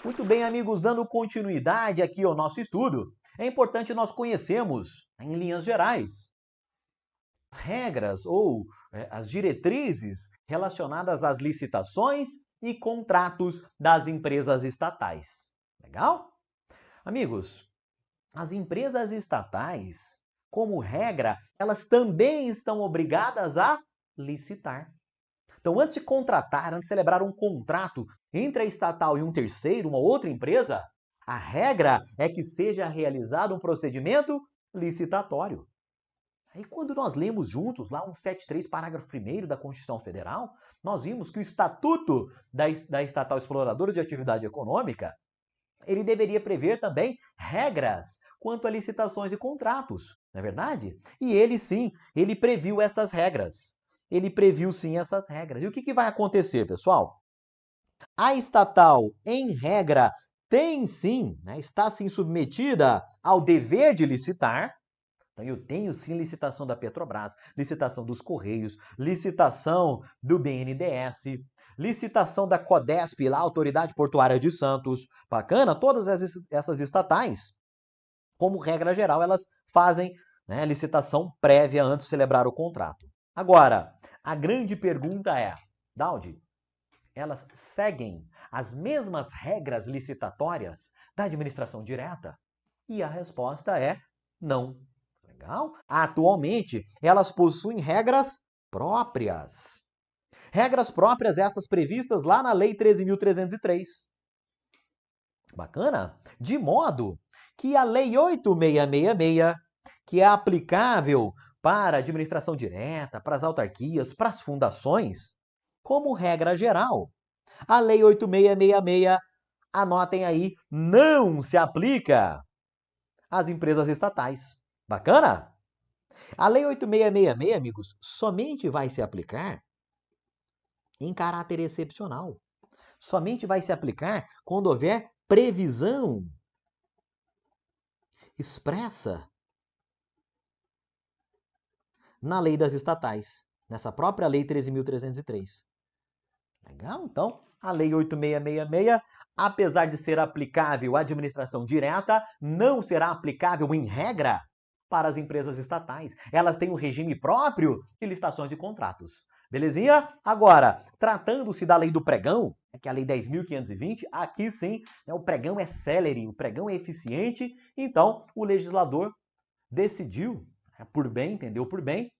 Muito bem, amigos, dando continuidade aqui ao nosso estudo, é importante nós conhecermos, em linhas gerais, as regras ou as diretrizes relacionadas às licitações e contratos das empresas estatais. Legal? Amigos, as empresas estatais, como regra, elas também estão obrigadas a licitar. Então, antes de contratar, antes de celebrar um contrato entre a estatal e um terceiro, uma outra empresa, a regra é que seja realizado um procedimento licitatório. Aí, quando nós lemos juntos lá 173, parágrafo 1º da Constituição Federal, nós vimos que o Estatuto da Estatal Exploradora de Atividade Econômica, ele deveria prever também regras quanto a licitações e contratos, não é verdade? E ele sim, ele previu estas regras. Ele previu sim essas regras. E o que vai acontecer, pessoal? A estatal, em regra, tem sim, está sim submetida ao dever de licitar. Então, eu tenho sim licitação da Petrobras, licitação dos Correios, licitação do BNDES, licitação da CODESP, lá, Autoridade Portuária de Santos. Bacana? Todas essas estatais, como regra geral, elas fazem licitação prévia antes de celebrar o contrato. Agora, a grande pergunta é, Daldi, elas seguem as mesmas regras licitatórias da administração direta? E a resposta é não. Legal? Atualmente, elas possuem regras próprias. Regras próprias estas previstas lá na Lei 13.303. Bacana? De modo que a Lei 8.666, que é aplicável para a administração direta, para as autarquias, para as fundações, como regra geral, a Lei 8.666, anotem aí, não se aplica às empresas estatais. Bacana? A Lei 8.666, amigos, somente vai se aplicar em caráter excepcional. Somente vai se aplicar quando houver previsão expressa na lei das estatais, nessa própria Lei 13.303. Legal? Então, a Lei 8.666, apesar de ser aplicável à administração direta, não será aplicável em regra para as empresas estatais. Elas têm um regime próprio de licitações de contratos. Belezinha? Agora, tratando-se da lei do pregão, que é a Lei 10.520, aqui sim, o pregão é célere, o pregão é eficiente, então o legislador decidiu, por bem, entendeu por bem,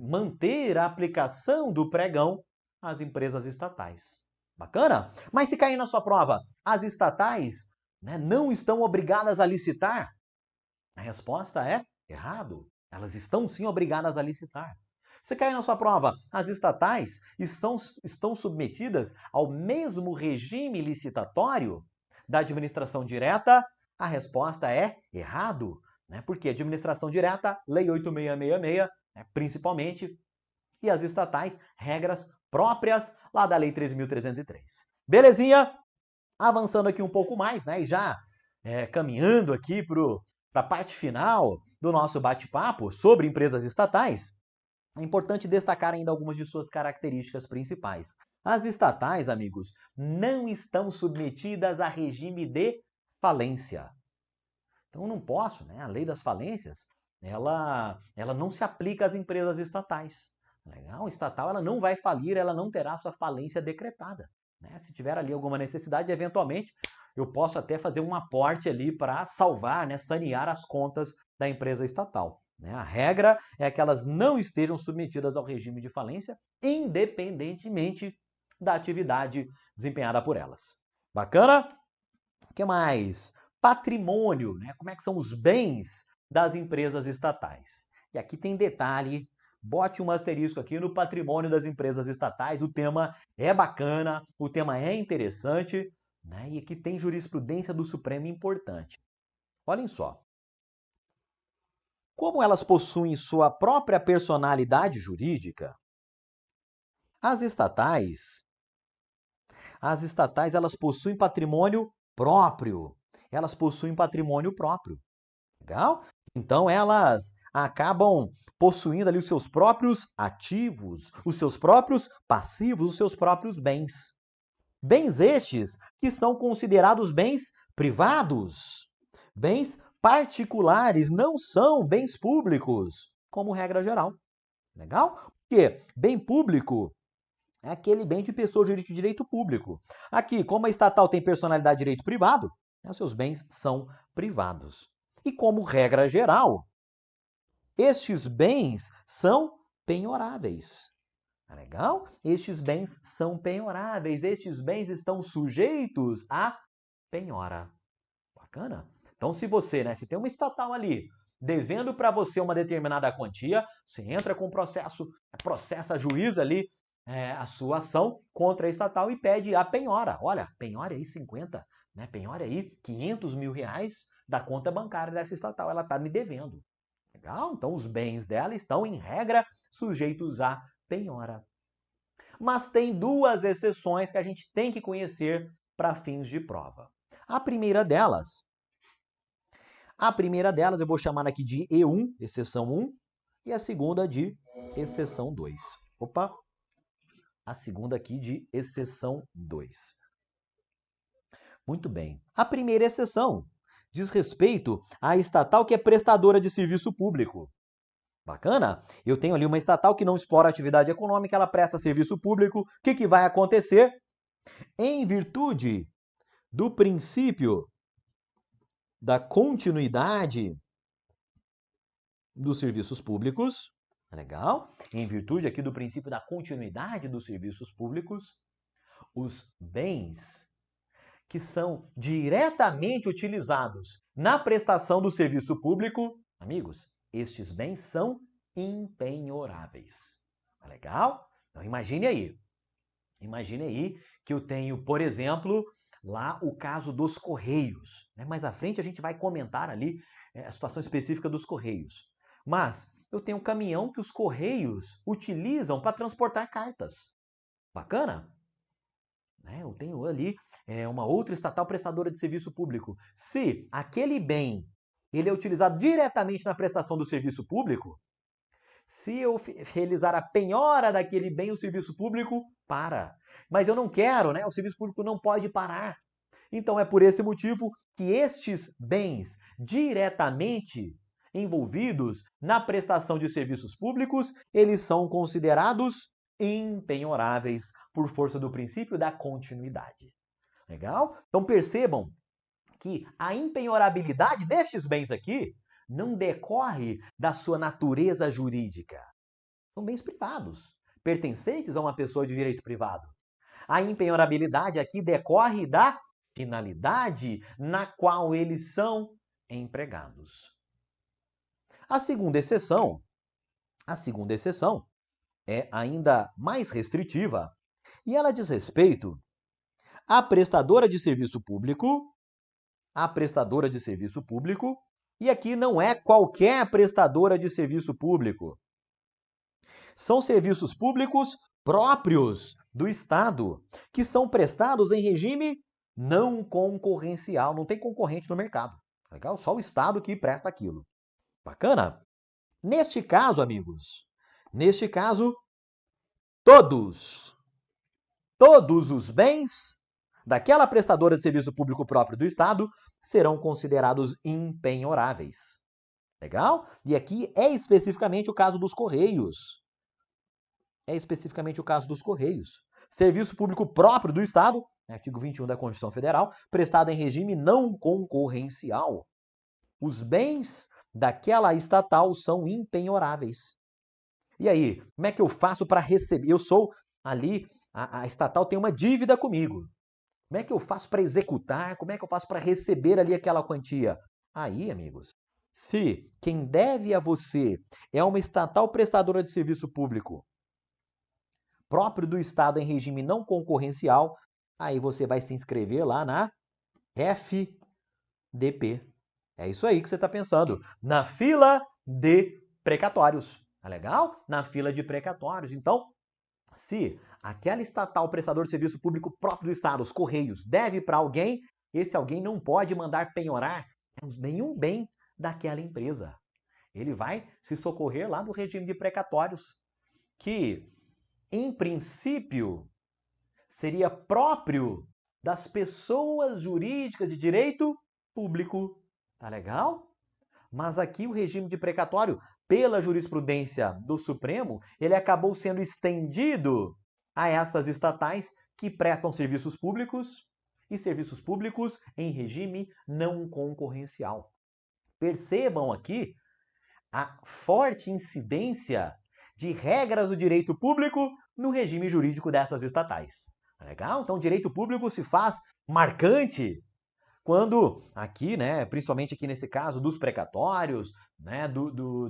manter a aplicação do pregão às empresas estatais. Bacana? Mas se cair na sua prova, as estatais não estão obrigadas a licitar? A resposta é errado. Elas estão sim obrigadas a licitar. Se cair na sua prova, as estatais estão submetidas ao mesmo regime licitatório da administração direta? A resposta é errado. Porque a administração direta, Lei 8.666, principalmente, e as estatais, regras próprias lá da Lei 13.303. Belezinha? Avançando aqui um pouco mais, e já caminhando aqui para a parte final do nosso bate-papo sobre empresas estatais, é importante destacar ainda algumas de suas características principais. As estatais, amigos, não estão submetidas a regime de falência. Então, eu não posso, a lei das falências, ela não se aplica às empresas estatais. Legal? A estatal ela não vai falir, ela não terá sua falência decretada. Se tiver ali alguma necessidade, eventualmente, eu posso até fazer um aporte ali para salvar, sanear as contas da empresa estatal. A regra é que elas não estejam submetidas ao regime de falência, independentemente da atividade desempenhada por elas. Bacana? O que mais? Patrimônio, como é que são os bens das empresas estatais? E aqui tem detalhe, bote um asterisco aqui no patrimônio das empresas estatais, o tema é bacana, o tema é interessante, e aqui tem jurisprudência do Supremo importante. Olhem só. Como elas possuem sua própria personalidade jurídica, as estatais elas possuem patrimônio próprio. Elas possuem patrimônio próprio. Legal? Então, elas acabam possuindo ali os seus próprios ativos, os seus próprios passivos, os seus próprios bens. Bens estes que são considerados bens privados. Bens particulares não são bens públicos, como regra geral. Legal? Porque bem público é aquele bem de pessoa de direito público. Aqui, como a estatal tem personalidade de direito privado, os seus bens são privados. E como regra geral, estes bens são penhoráveis. Tá legal? Estes bens são penhoráveis, estes bens estão sujeitos a penhora. Bacana? Então, se você, se tem uma estatal ali devendo para você uma determinada quantia, você entra com processo, processa a juiz ali a sua ação contra a estatal e pede a penhora. Olha, penhora aí 50, penhora aí 500 mil reais da conta bancária dessa estatal, ela está me devendo. Legal? Então, os bens dela estão, em regra, sujeitos a penhora. Mas tem duas exceções que a gente tem que conhecer para fins de prova. A primeira delas eu vou chamar aqui de E1, exceção 1, e a segunda de exceção 2. Opa! A segunda aqui de exceção 2. Muito bem. A primeira exceção diz respeito à estatal que é prestadora de serviço público. Bacana? Eu tenho ali uma estatal que não explora atividade econômica, ela presta serviço público. O que vai acontecer? Em virtude do princípio da continuidade dos serviços públicos, legal? Em virtude aqui do princípio da continuidade dos serviços públicos, os bens que são diretamente utilizados na prestação do serviço público, amigos, estes bens são impenhoráveis. Tá legal? Então imagine aí. Imagine aí que eu tenho, por exemplo, lá o caso dos Correios. Mais à frente a gente vai comentar ali a situação específica dos Correios. Mas eu tenho um caminhão que os Correios utilizam para transportar cartas. Bacana? Eu tenho ali uma outra estatal prestadora de serviço público. Se aquele bem ele é utilizado diretamente na prestação do serviço público, se eu realizar a penhora daquele bem, o serviço público para. Mas eu não quero, o serviço público não pode parar. Então é por esse motivo que estes bens diretamente envolvidos na prestação de serviços públicos, eles são considerados impenhoráveis por força do princípio da continuidade. Legal? Então percebam que a impenhorabilidade destes bens aqui não decorre da sua natureza jurídica. São bens privados, pertencentes a uma pessoa de direito privado. A impenhorabilidade aqui decorre da finalidade na qual eles são empregados. A segunda exceção é ainda mais restritiva e ela diz respeito à prestadora de serviço público, e aqui não é qualquer prestadora de serviço público. São serviços públicos próprios do Estado, que são prestados em regime não concorrencial, não tem concorrente no mercado. Legal? Só o Estado que presta aquilo. Bacana? Neste caso, amigos, todos os bens daquela prestadora de serviço público próprio do Estado serão considerados impenhoráveis. Legal? E aqui é especificamente o caso dos Correios. Serviço público próprio do Estado, artigo 21 da Constituição Federal, prestado em regime não concorrencial. Os bens daquela estatal são impenhoráveis. E aí, como é que eu faço para receber? Eu sou ali, a estatal tem uma dívida comigo. Como é que eu faço para executar? Como é que eu faço para receber ali aquela quantia? Aí, amigos, se quem deve a você é uma estatal prestadora de serviço público próprio do Estado em regime não concorrencial, aí você vai se inscrever lá na FDP. É isso aí que você está pensando. Na fila de precatórios. Tá legal? Na fila de precatórios. Então, se aquela estatal prestador de serviço público próprio do Estado, os Correios, deve para alguém, esse alguém não pode mandar penhorar nenhum bem daquela empresa. Ele vai se socorrer lá no regime de precatórios, que, em princípio, seria próprio das pessoas jurídicas de direito público. Tá legal? Mas aqui o regime de precatório, pela jurisprudência do Supremo, ele acabou sendo estendido a estas estatais que prestam serviços públicos e serviços públicos em regime não concorrencial. Percebam aqui a forte incidência de regras do direito público no regime jurídico dessas estatais. Legal? Então, o direito público se faz marcante quando aqui, né, principalmente aqui nesse caso dos precatórios, né,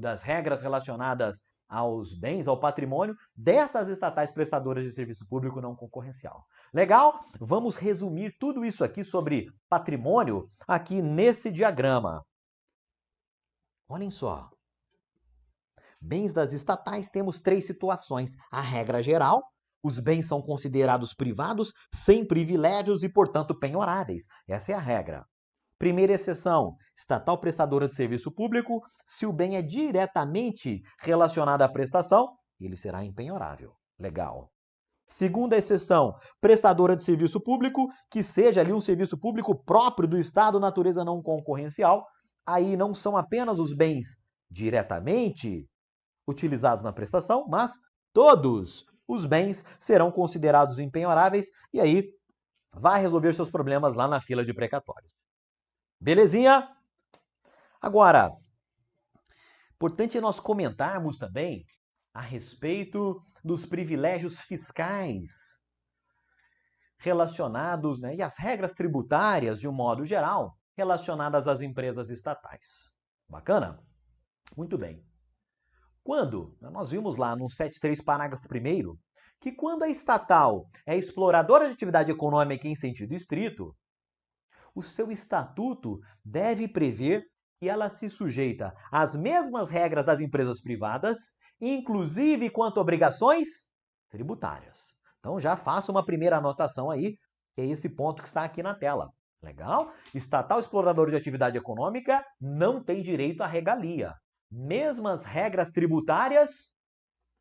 das regras relacionadas aos bens, ao patrimônio, dessas estatais prestadoras de serviço público não concorrencial. Legal? Vamos resumir tudo isso aqui sobre patrimônio aqui nesse diagrama. Olhem só. Bens das estatais temos 3 situações. A regra geral, os bens são considerados privados, sem privilégios e, portanto, penhoráveis. Essa é a regra. Primeira exceção, estatal prestadora de serviço público, se o bem é diretamente relacionado à prestação, ele será impenhorável. Legal. Segunda exceção, prestadora de serviço público, que seja ali um serviço público próprio do Estado, natureza não concorrencial. Aí não são apenas os bens diretamente utilizados na prestação, mas todos os bens serão considerados impenhoráveis e aí vai resolver seus problemas lá na fila de precatórios. Belezinha? Agora, importante nós comentarmos também a respeito dos privilégios fiscais relacionados, né, e as regras tributárias, de um modo geral, relacionadas às empresas estatais. Bacana? Muito bem. Quando, nós vimos lá no 73, parágrafo 1º, que quando a estatal é exploradora de atividade econômica em sentido estrito, o seu estatuto deve prever que ela se sujeita às mesmas regras das empresas privadas, inclusive quanto a obrigações tributárias. Então já faça uma primeira anotação aí, que é esse ponto que está aqui na tela. Legal? Estatal explorador de atividade econômica não tem direito à regalia. Mesmas regras tributárias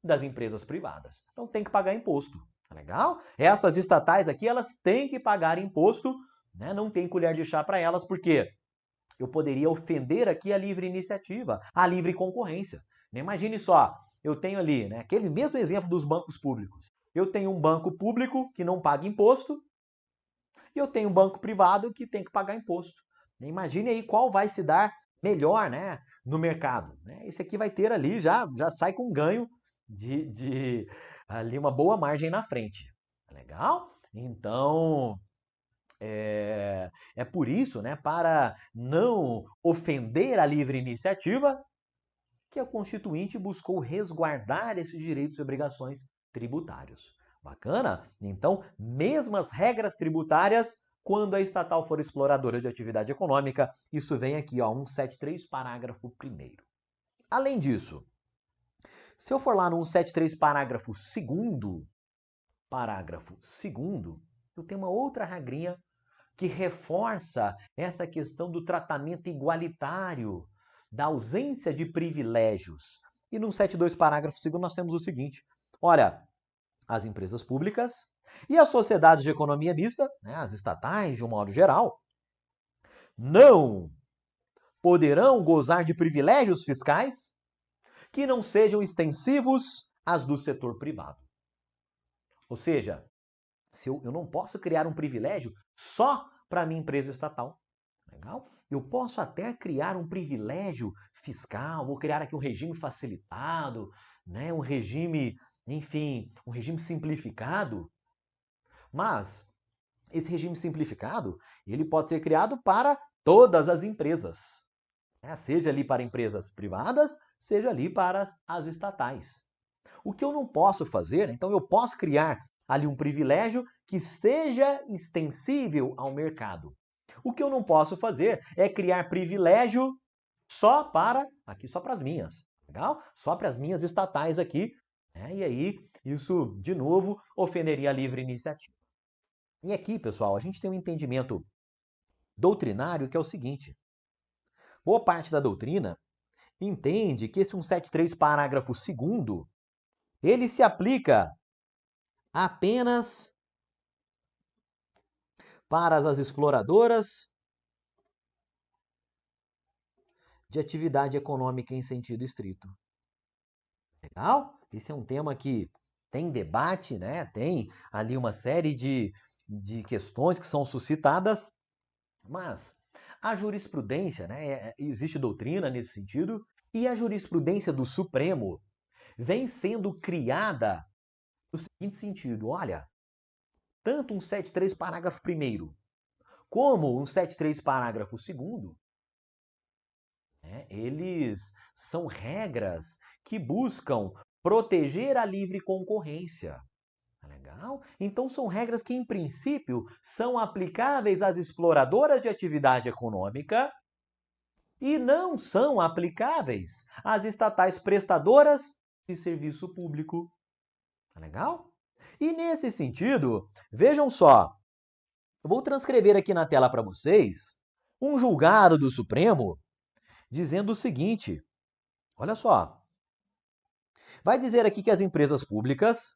das empresas privadas. Então tem que pagar imposto. Tá legal? Estas estatais aqui, elas têm que pagar imposto, né? Não tem colher de chá para elas, porque eu poderia ofender aqui a livre iniciativa, a livre concorrência. Imagine só, eu tenho ali, né, aquele mesmo exemplo dos bancos públicos. Eu tenho um banco público que não paga imposto e eu tenho um banco privado que tem que pagar imposto. Imagine aí qual vai se dar melhor, né, no mercado. Esse aqui vai ter ali, já sai com ganho de ali uma boa margem na frente. Legal? Então, é por isso, né, para não ofender a livre iniciativa, que a Constituinte buscou resguardar esses direitos e obrigações tributários. Bacana? Então, mesmas regras tributárias quando a estatal for exploradora de atividade econômica. Isso vem aqui, ó, 173, parágrafo 1º. Além disso, se eu for lá no 173, parágrafo 2º, eu tenho uma outra regrinha que reforça essa questão do tratamento igualitário, da ausência de privilégios. E no 172, parágrafo 2º, nós temos o seguinte: olha, as empresas públicas e as sociedades de economia mista, né, as estatais de um modo geral, não poderão gozar de privilégios fiscais que não sejam extensivos às do setor privado. Ou seja, se eu não posso criar um privilégio só para a minha empresa estatal. Legal? Eu posso até criar um privilégio fiscal, vou criar aqui um regime facilitado, né, um regime, enfim, um regime simplificado. Mas esse regime simplificado, ele pode ser criado para todas as empresas, né? Seja ali para empresas privadas, seja ali para as estatais. O que eu não posso fazer, então eu posso criar ali um privilégio que seja extensível ao mercado. O que eu não posso fazer é criar privilégio só para as minhas, legal? Só para as minhas estatais aqui, né? E aí isso, de novo, ofenderia a livre iniciativa. E aqui, pessoal, a gente tem um entendimento doutrinário que é o seguinte: boa parte da doutrina entende que esse 173, parágrafo 2º, ele se aplica apenas para as exploradoras de atividade econômica em sentido estrito. Legal? Esse é um tema que tem debate, né? Tem ali uma série de questões que são suscitadas, mas a jurisprudência, né? Existe doutrina nesse sentido, e a jurisprudência do Supremo vem sendo criada no seguinte sentido: olha, tanto um 173 parágrafo 1º, como um 173 parágrafo 2º, eles são regras que buscam proteger a livre concorrência. Legal? Então são regras que, em princípio, são aplicáveis às exploradoras de atividade econômica e não são aplicáveis às estatais prestadoras de serviço público. Legal? E nesse sentido, vejam só, eu vou transcrever aqui na tela para vocês um julgado do Supremo dizendo o seguinte, olha só, vai dizer aqui que as empresas públicas,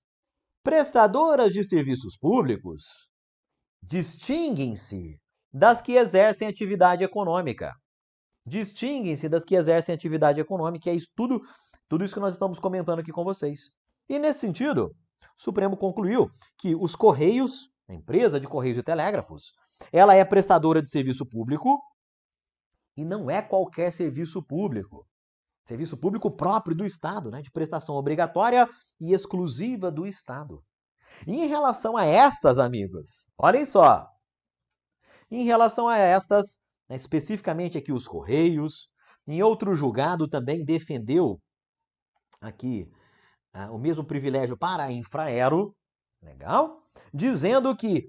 prestadoras de serviços públicos, distinguem-se das que exercem atividade econômica. Distinguem-se das que exercem atividade econômica, é isso, tudo isso que nós estamos comentando aqui com vocês. E nesse sentido, o Supremo concluiu que os Correios, a empresa de Correios e Telégrafos, ela é prestadora de serviço público e não é qualquer serviço público. Serviço público próprio do Estado, né, de prestação obrigatória e exclusiva do Estado. E em relação a estas, amigos, olhem só. Em relação a estas, né, especificamente aqui os Correios, em outro julgado também defendeu aqui o mesmo privilégio para a Infraero, legal? Dizendo que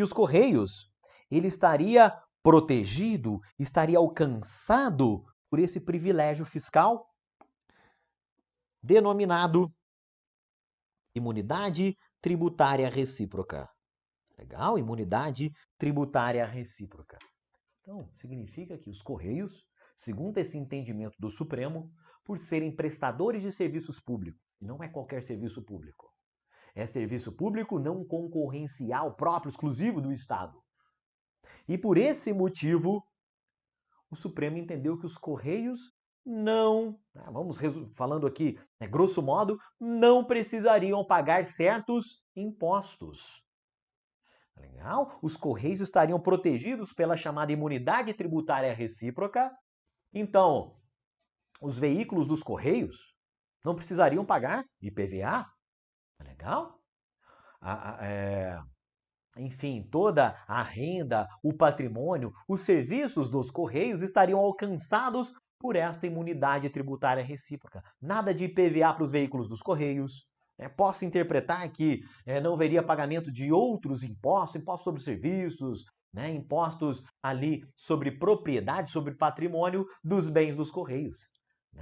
os Correios, ele estaria protegido, estaria alcançado por esse privilégio fiscal denominado imunidade tributária recíproca. Legal? Imunidade tributária recíproca. Então, significa que os Correios, segundo esse entendimento do Supremo, por serem prestadores de serviços públicos, e não é qualquer serviço público, é serviço público não concorrencial, próprio, exclusivo do Estado. E por esse motivo, o Supremo entendeu que os Correios não, vamos falando aqui, grosso modo, não precisariam pagar certos impostos. Legal? Os Correios estariam protegidos pela chamada imunidade tributária recíproca. Então, os veículos dos Correios não precisariam pagar IPVA. Legal? Enfim, toda a renda, o patrimônio, os serviços dos Correios estariam alcançados por esta imunidade tributária recíproca. Nada de IPVA para os veículos dos Correios. Posso interpretar que não haveria pagamento de outros impostos, impostos sobre serviços, impostos ali sobre propriedade, sobre patrimônio dos bens dos Correios.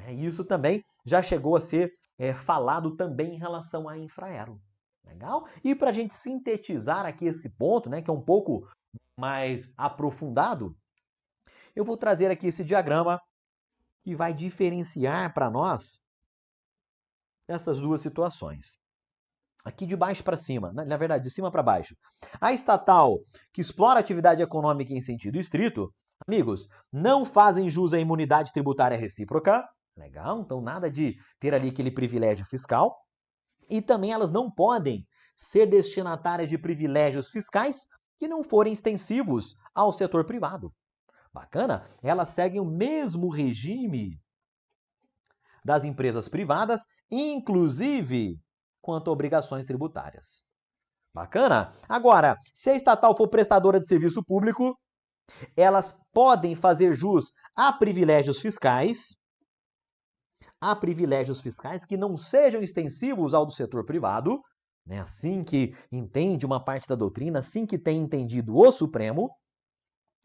E isso também já chegou a ser falado também em relação à Infraero. Legal? E para a gente sintetizar aqui esse ponto, que é um pouco mais aprofundado, eu vou trazer aqui esse diagrama que vai diferenciar para nós essas duas situações. Aqui de baixo para cima, na verdade, de cima para baixo. A estatal que explora atividade econômica em sentido estrito, amigos, não fazem jus à imunidade tributária recíproca. Legal? Então, nada de ter ali aquele privilégio fiscal. E também elas não podem ser destinatárias de privilégios fiscais que não forem extensivos ao setor privado. Bacana? Elas seguem o mesmo regime das empresas privadas, inclusive quanto a obrigações tributárias. Bacana? Agora, se a estatal for prestadora de serviço público, elas podem fazer jus a privilégios fiscais que não sejam extensivos ao do setor privado, assim que entende uma parte da doutrina, assim que tem entendido o Supremo,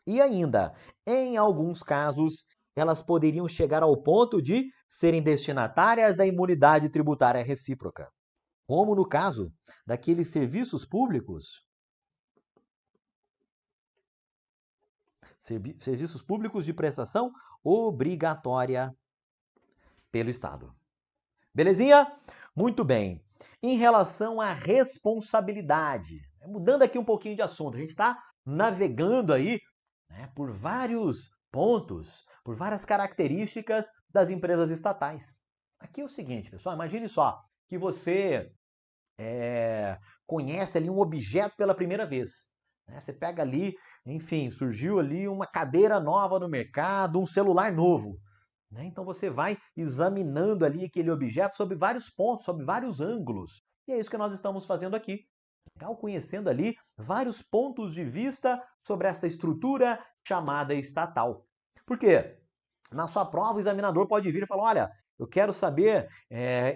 e ainda, em alguns casos, elas poderiam chegar ao ponto de serem destinatárias da imunidade tributária recíproca, como no caso daqueles serviços públicos, de prestação obrigatória pelo Estado. Belezinha? Muito bem. Em relação à responsabilidade, Mudando aqui um pouquinho de assunto, a gente está navegando aí, né, por vários pontos, por várias características das empresas estatais. Aqui é o seguinte, pessoal, imagine só que você conhece ali um objeto pela primeira vez. Né? Você pega ali, enfim, surgiu ali uma cadeira nova no mercado, um celular novo. Né? Então você vai examinando ali aquele objeto sob vários pontos, sob vários ângulos. E é isso que nós estamos fazendo aqui. Legal? Conhecendo ali vários pontos de vista sobre essa estrutura chamada estatal. Por quê? Na sua prova, o examinador pode vir e falar: olha, eu quero saber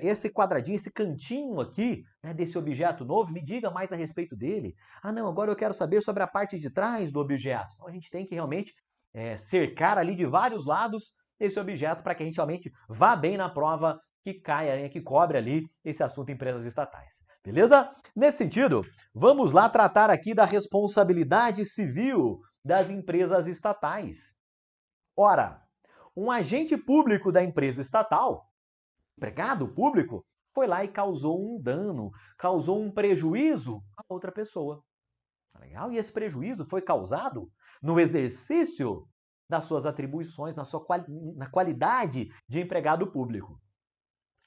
esse quadradinho, esse cantinho aqui, né, desse objeto novo, me diga mais a respeito dele. Ah, não, agora eu quero saber sobre a parte de trás do objeto. Então a gente tem que realmente cercar ali de vários lados esse objeto para que a gente realmente vá bem na prova que caia, que cobre ali esse assunto em empresas estatais. Beleza? Nesse sentido, vamos lá tratar aqui da responsabilidade civil das empresas estatais. Ora, um agente público da empresa estatal, empregado público, foi lá e causou um dano, causou um prejuízo a outra pessoa. Tá legal? E esse prejuízo foi causado no exercício das suas atribuições, na qualidade de empregado público.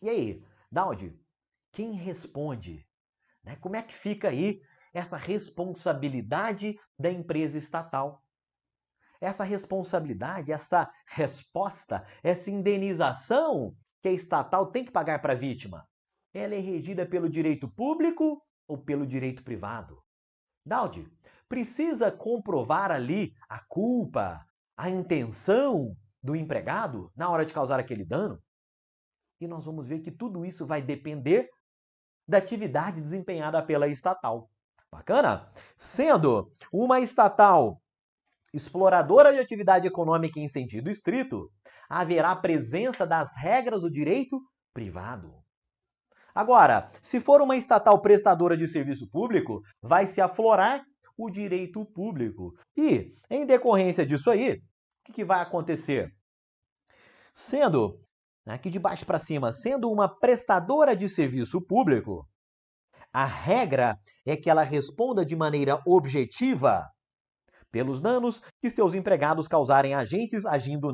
E aí, Daldi, quem responde? Né? Como é que fica aí essa responsabilidade da empresa estatal? Essa responsabilidade, essa resposta, essa indenização que a estatal tem que pagar para a vítima, ela é regida pelo direito público ou pelo direito privado? Daldi, precisa comprovar ali a culpa, a intenção do empregado na hora de causar aquele dano? E nós vamos ver que tudo isso vai depender da atividade desempenhada pela estatal. Bacana? Sendo uma estatal exploradora de atividade econômica em sentido estrito, haverá presença das regras do direito privado. Agora, se for uma estatal prestadora de serviço público, vai se aflorar o direito público. E, em decorrência disso aí, o que vai acontecer? Sendo, aqui de baixo para cima, sendo uma prestadora de serviço público, a regra é que ela responda de maneira objetiva pelos danos que seus empregados causarem a agentes agindo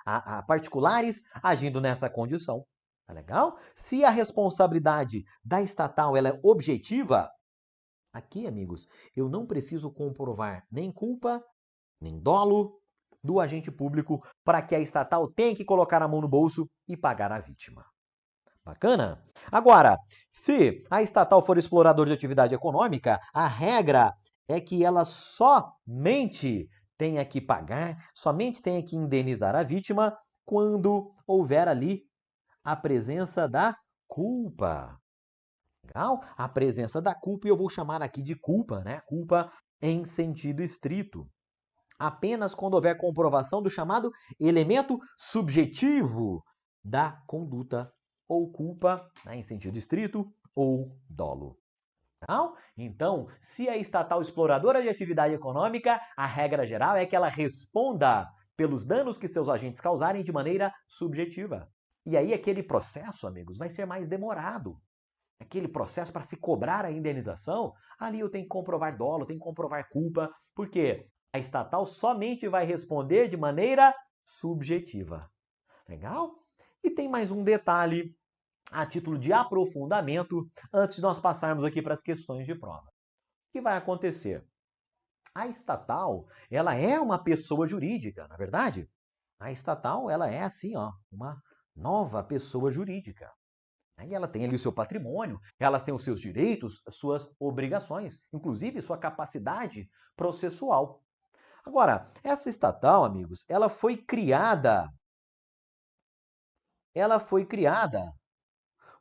a particulares agindo nessa condição. Tá legal? Se a responsabilidade da estatal ela é objetiva, aqui, amigos, eu não preciso comprovar nem culpa, nem dolo do agente público para que a estatal tenha que colocar a mão no bolso e pagar a vítima. Bacana? Agora, se a estatal for explorador de atividade econômica, a regra é que ela somente tenha que pagar, somente tenha que indenizar a vítima quando houver ali a presença da culpa. Legal? A presença da culpa, e eu vou chamar aqui de culpa, né? Culpa em sentido estrito. Apenas quando houver comprovação do chamado elemento subjetivo da conduta ou culpa, né, em sentido estrito, ou dolo. Então, se a estatal exploradora de atividade econômica, a regra geral é que ela responda pelos danos que seus agentes causarem de maneira subjetiva. E aí aquele processo, amigos, vai ser mais demorado. Aquele processo para se cobrar a indenização, ali eu tenho que comprovar dolo, tenho que comprovar culpa, porque a estatal somente vai responder de maneira subjetiva. Legal? E tem mais um detalhe a título de aprofundamento antes de nós passarmos aqui para as questões de prova. O que vai acontecer? A estatal, ela é uma pessoa jurídica, na verdade? A estatal, ela é assim, ó, uma nova pessoa jurídica. E ela tem ali o seu patrimônio, ela tem os seus direitos, as suas obrigações, inclusive sua capacidade processual. Agora, essa estatal, amigos, ela foi criada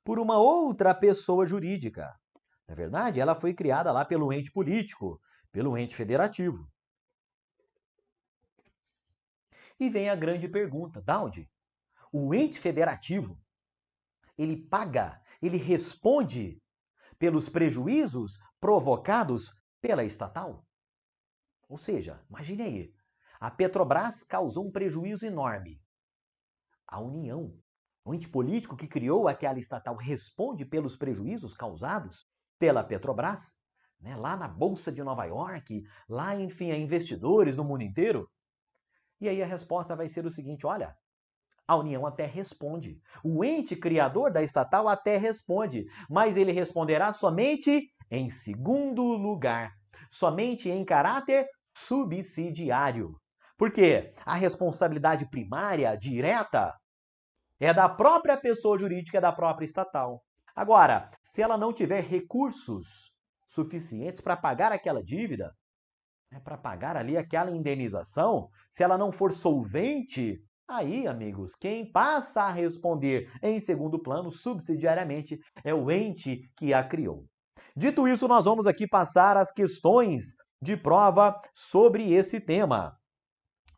por uma outra pessoa jurídica. Na verdade, ela foi criada lá pelo ente político, pelo ente federativo. E vem a grande pergunta, Daldi, o ente federativo, ele paga, ele responde pelos prejuízos provocados pela estatal? Ou seja, imagine aí, a Petrobras causou um prejuízo enorme. A União, o ente político que criou aquela estatal, responde pelos prejuízos causados pela Petrobras? né, lá na Bolsa de Nova York, lá, enfim, a investidores no mundo inteiro? E aí a resposta vai ser o seguinte, olha, a União até responde. O ente criador da estatal até responde, mas ele responderá somente em segundo lugar, somente em caráter subsidiário. Por quê? A responsabilidade primária, direta, é da própria pessoa jurídica, é da própria estatal. Agora, se ela não tiver recursos suficientes para pagar aquela dívida, para pagar ali aquela indenização, se ela não for solvente, aí, amigos, quem passa a responder em segundo plano, subsidiariamente, é o ente que a criou. Dito isso, nós vamos aqui passar as questões de prova sobre esse tema.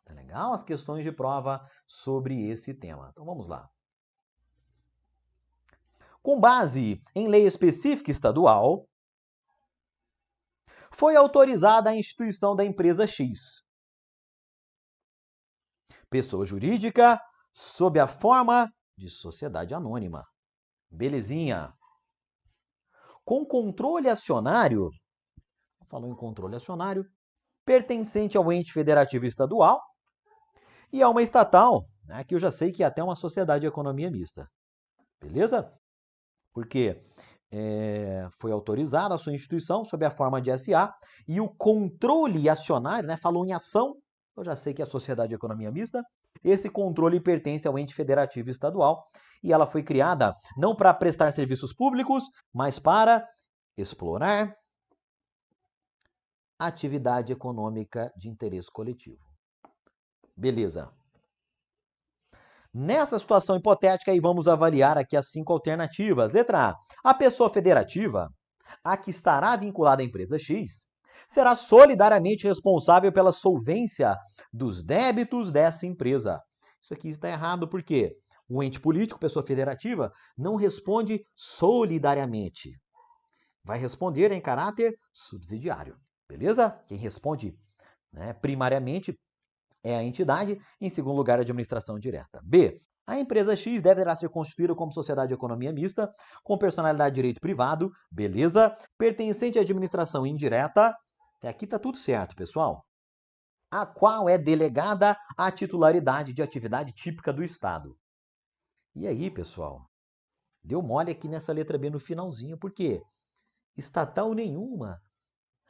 Tá legal? As questões de prova sobre esse tema. Então vamos lá. Com base em lei específica estadual, foi autorizada a instituição da empresa X, pessoa jurídica, sob a forma de sociedade anônima. Belezinha. Com controle acionário, falou em controle acionário, pertencente ao ente federativo estadual e a uma estatal, né, que eu já sei que é até uma sociedade de economia mista. Beleza? Porque foi autorizada a sua instituição sob a forma de SA e o controle acionário, né, falou em ação, eu já sei que é a sociedade de economia mista, esse controle pertence ao ente federativo estadual e ela foi criada não para prestar serviços públicos, mas para explorar atividade econômica de interesse coletivo. Beleza. Nessa situação hipotética, aí vamos avaliar aqui as 5 alternativas. Letra A. A pessoa federativa, a que estará vinculada à empresa X, será solidariamente responsável pela solvência dos débitos dessa empresa. Isso aqui está errado porque o ente político, pessoa federativa, não responde solidariamente. Vai responder em caráter subsidiário. Beleza? Quem responde, né, primariamente é a entidade, em segundo lugar, a administração direta. B. A empresa X deverá ser constituída como sociedade de economia mista, com personalidade de direito privado, beleza, pertencente à administração indireta. Até aqui está tudo certo, pessoal. A qual é delegada a titularidade de atividade típica do Estado. E aí, pessoal? Deu mole aqui nessa letra B no finalzinho, por quê? Estatal nenhuma,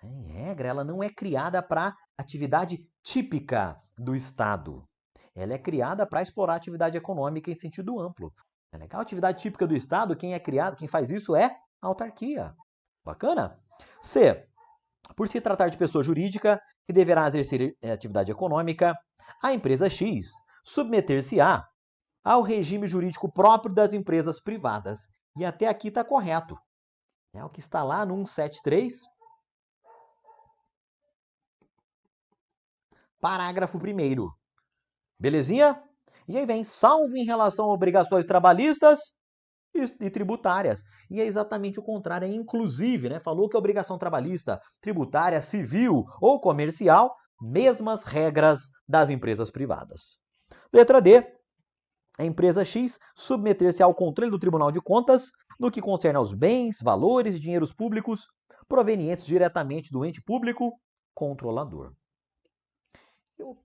em regra, ela não é criada para atividade típica do Estado. Ela é criada para explorar atividade econômica em sentido amplo. É legal? A atividade típica do Estado, quem é criado, quem faz isso é a autarquia. Bacana? C. Por se tratar de pessoa jurídica que deverá exercer atividade econômica, a empresa X submeter-se-á ao regime jurídico próprio das empresas privadas. E até aqui está correto. É o que está lá no 173, parágrafo 1º. Belezinha? E aí vem salvo em relação a obrigações trabalhistas e tributárias. E é exatamente o contrário, é inclusive, né? Falou que a obrigação trabalhista, tributária, civil ou comercial, mesmas regras das empresas privadas. Letra D. A empresa X submeter-se ao controle do Tribunal de Contas no que concerne aos bens, valores e dinheiros públicos provenientes diretamente do ente público controlador.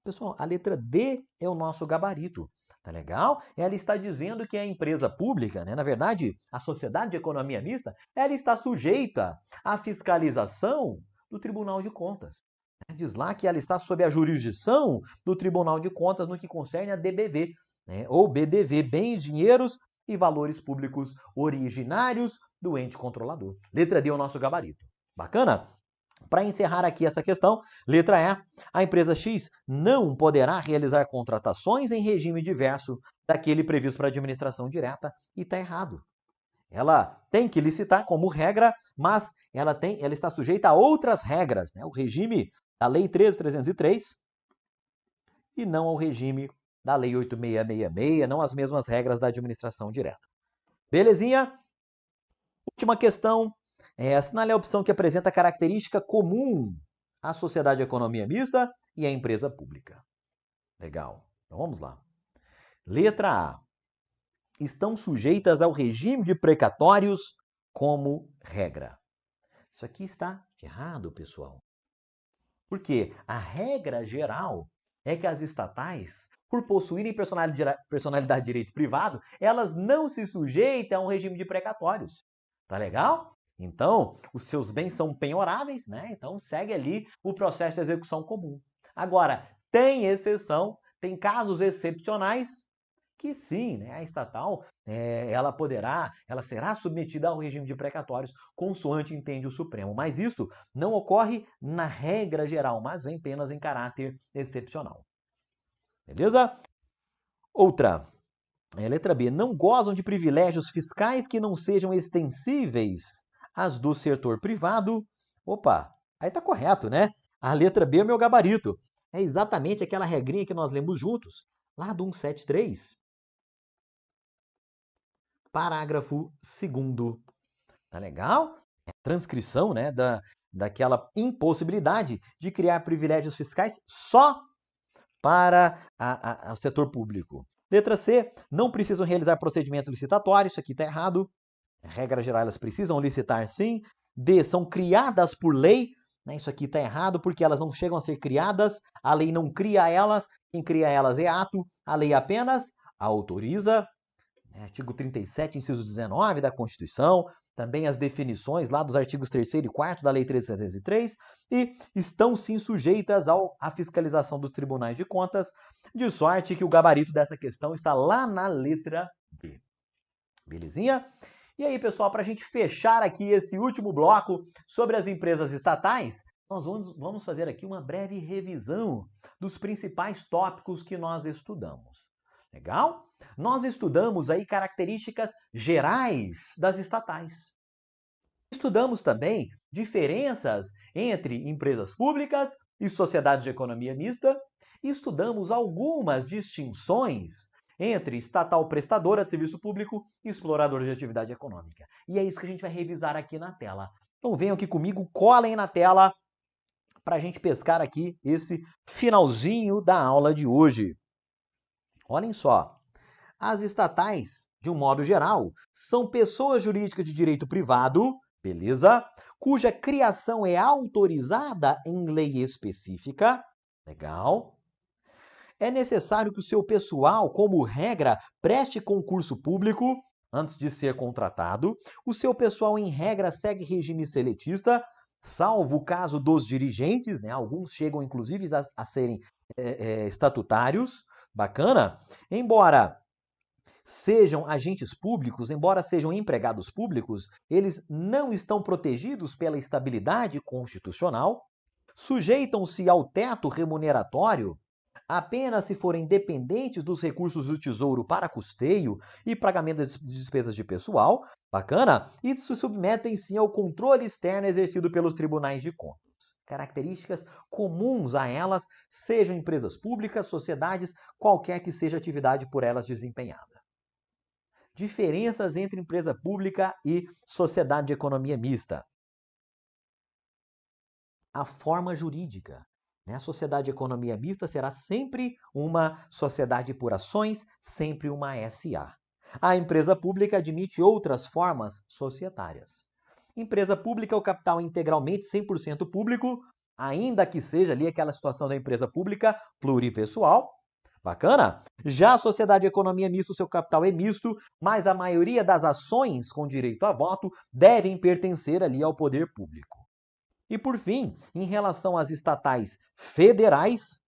Pessoal, a letra D é o nosso gabarito, tá legal? Ela está dizendo que a empresa pública, né, na verdade, a sociedade de economia mista, ela está sujeita à fiscalização do Tribunal de Contas. Diz lá que ela está sob a jurisdição do Tribunal de Contas no que concerne a DBV, né, ou BDV, bens, dinheiros e valores públicos originários do ente controlador. Letra D é o nosso gabarito. Bacana? Para encerrar aqui essa questão, letra E, a empresa X não poderá realizar contratações em regime diverso daquele previsto para a administração direta e está errado. Ela tem que licitar como regra, mas ela está sujeita a outras regras, né? O regime da Lei 13.303 e não ao regime da Lei 8.666, não as mesmas regras da administração direta. Belezinha? Última questão. Assinale a opção que apresenta a característica comum à sociedade de economia mista e à empresa pública. Legal. Então vamos lá. Letra A. Estão sujeitas ao regime de precatórios como regra. Isso aqui está Errado, pessoal. Porque a regra geral é que as estatais, por possuírem personalidade de direito privado, elas não se sujeitam a um regime de precatórios. Tá legal? Então, os seus bens são penhoráveis, né? Então, segue ali o processo de execução comum. Agora, tem exceção, tem casos excepcionais que sim, né, a estatal ela será submetida ao regime de precatórios, consoante entende o Supremo. Mas isso não ocorre na regra geral, mas apenas em caráter excepcional. Beleza? Outra, letra B, não gozam de privilégios fiscais que não sejam extensíveis às do setor privado. Opa, aí tá correto, né? A letra B é o meu gabarito. É exatamente aquela regrinha que nós lemos juntos, lá do 173. Parágrafo 2º. Tá legal? É a transcrição, né, daquela impossibilidade de criar privilégios fiscais só para o setor público. Letra C, não precisam realizar procedimentos licitatórios, isso aqui está errado. Regra geral, elas precisam licitar sim. D, são criadas por lei, né? Isso aqui está errado porque elas não chegam a ser criadas, a lei não cria elas, quem cria elas é ato, a lei apenas autoriza. Artigo 37, inciso 19 da Constituição, também as definições lá dos artigos 3º e 4º da Lei 13.703, e estão sim sujeitas à fiscalização dos tribunais de contas, de sorte que o gabarito dessa questão está lá na letra B. Belezinha? E aí, pessoal, para a gente fechar aqui esse último bloco sobre as empresas estatais, nós vamos fazer aqui uma breve revisão dos principais tópicos que nós estudamos. Legal? Nós estudamos aí características gerais das estatais. Estudamos também diferenças entre empresas públicas e sociedades de economia mista. E estudamos algumas distinções entre estatal prestadora de serviço público e explorador de atividade econômica. E é isso que a gente vai revisar aqui na tela. Então venham aqui comigo, colhem na tela para a gente pescar aqui esse finalzinho da aula de hoje. Olhem só, as estatais, de um modo geral, são pessoas jurídicas de direito privado, beleza? Cuja criação é autorizada em lei específica, legal? É necessário que o seu pessoal, como regra, preste concurso público antes de ser contratado. O seu pessoal, em regra, segue regime seletista, salvo o caso dos dirigentes, né? Alguns chegam, inclusive, a serem estatutários. Bacana? Embora sejam agentes públicos, embora sejam empregados públicos, eles não estão protegidos pela estabilidade constitucional, sujeitam-se ao teto remuneratório apenas se forem dependentes dos recursos do Tesouro para custeio e pagamento de despesas de pessoal, bacana, e se submetem sim ao controle externo exercido pelos tribunais de contas. Características comuns a elas, sejam empresas públicas, sociedades, qualquer que seja a atividade por elas desempenhada. Diferenças entre empresa pública e sociedade de economia mista. A forma jurídica. A sociedade de economia mista será sempre uma sociedade por ações, sempre uma SA. A empresa pública admite outras formas societárias. Empresa pública, o capital é integralmente 100% público, ainda que seja ali aquela situação da empresa pública pluripessoal. Bacana? Já a sociedade de economia mista, o seu capital é misto, mas a maioria das ações com direito a voto devem pertencer ali ao poder público. E, por fim, em relação às estatais federais,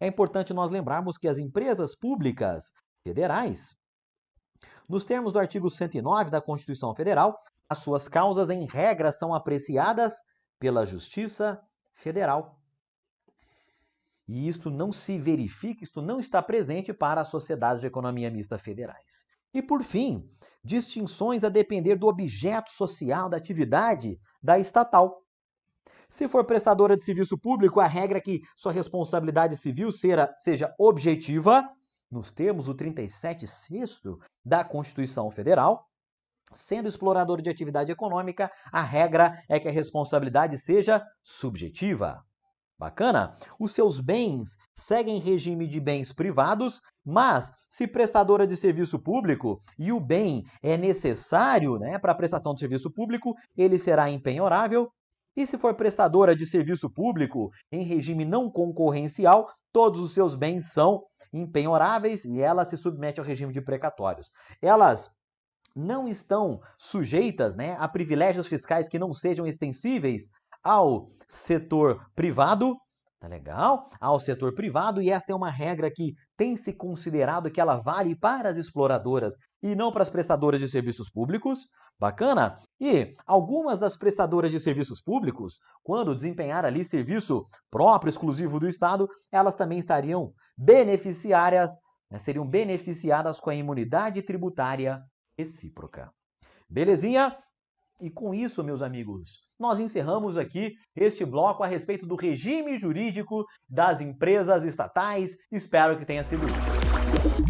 é importante nós lembrarmos que as empresas públicas federais, nos termos do artigo 109 da Constituição Federal, as suas causas, em regra, são apreciadas pela Justiça Federal. E isto não se verifica, isto não está presente para as sociedades de economia mista federais. E, por fim, distinções a depender do objeto social da atividade da estatal. Se for prestadora de serviço público, a regra é que sua responsabilidade civil seja objetiva, nos termos do 37º da Constituição Federal. Sendo explorador de atividade econômica, a regra é que a responsabilidade seja subjetiva. Bacana? Os seus bens seguem regime de bens privados, mas se prestadora de serviço público e o bem é necessário, né, para a prestação de serviço público, ele será impenhorável. E se for prestadora de serviço público em regime não concorrencial, todos os seus bens são impenhoráveis e ela se submete ao regime de precatórios. Elas não estão sujeitas, né, a privilégios fiscais que não sejam extensíveis ao setor privado, tá legal? Ao setor privado, e esta é uma regra que tem se considerado que ela vale para as exploradoras e não para as prestadoras de serviços públicos. Bacana? E algumas das prestadoras de serviços públicos, quando desempenhar ali serviço próprio, exclusivo do Estado, elas também estariam beneficiárias, né, seriam beneficiadas com a imunidade tributária recíproca. Belezinha? E com isso, meus amigos, nós encerramos aqui este bloco a respeito do regime jurídico das empresas estatais. Espero que tenha sido útil.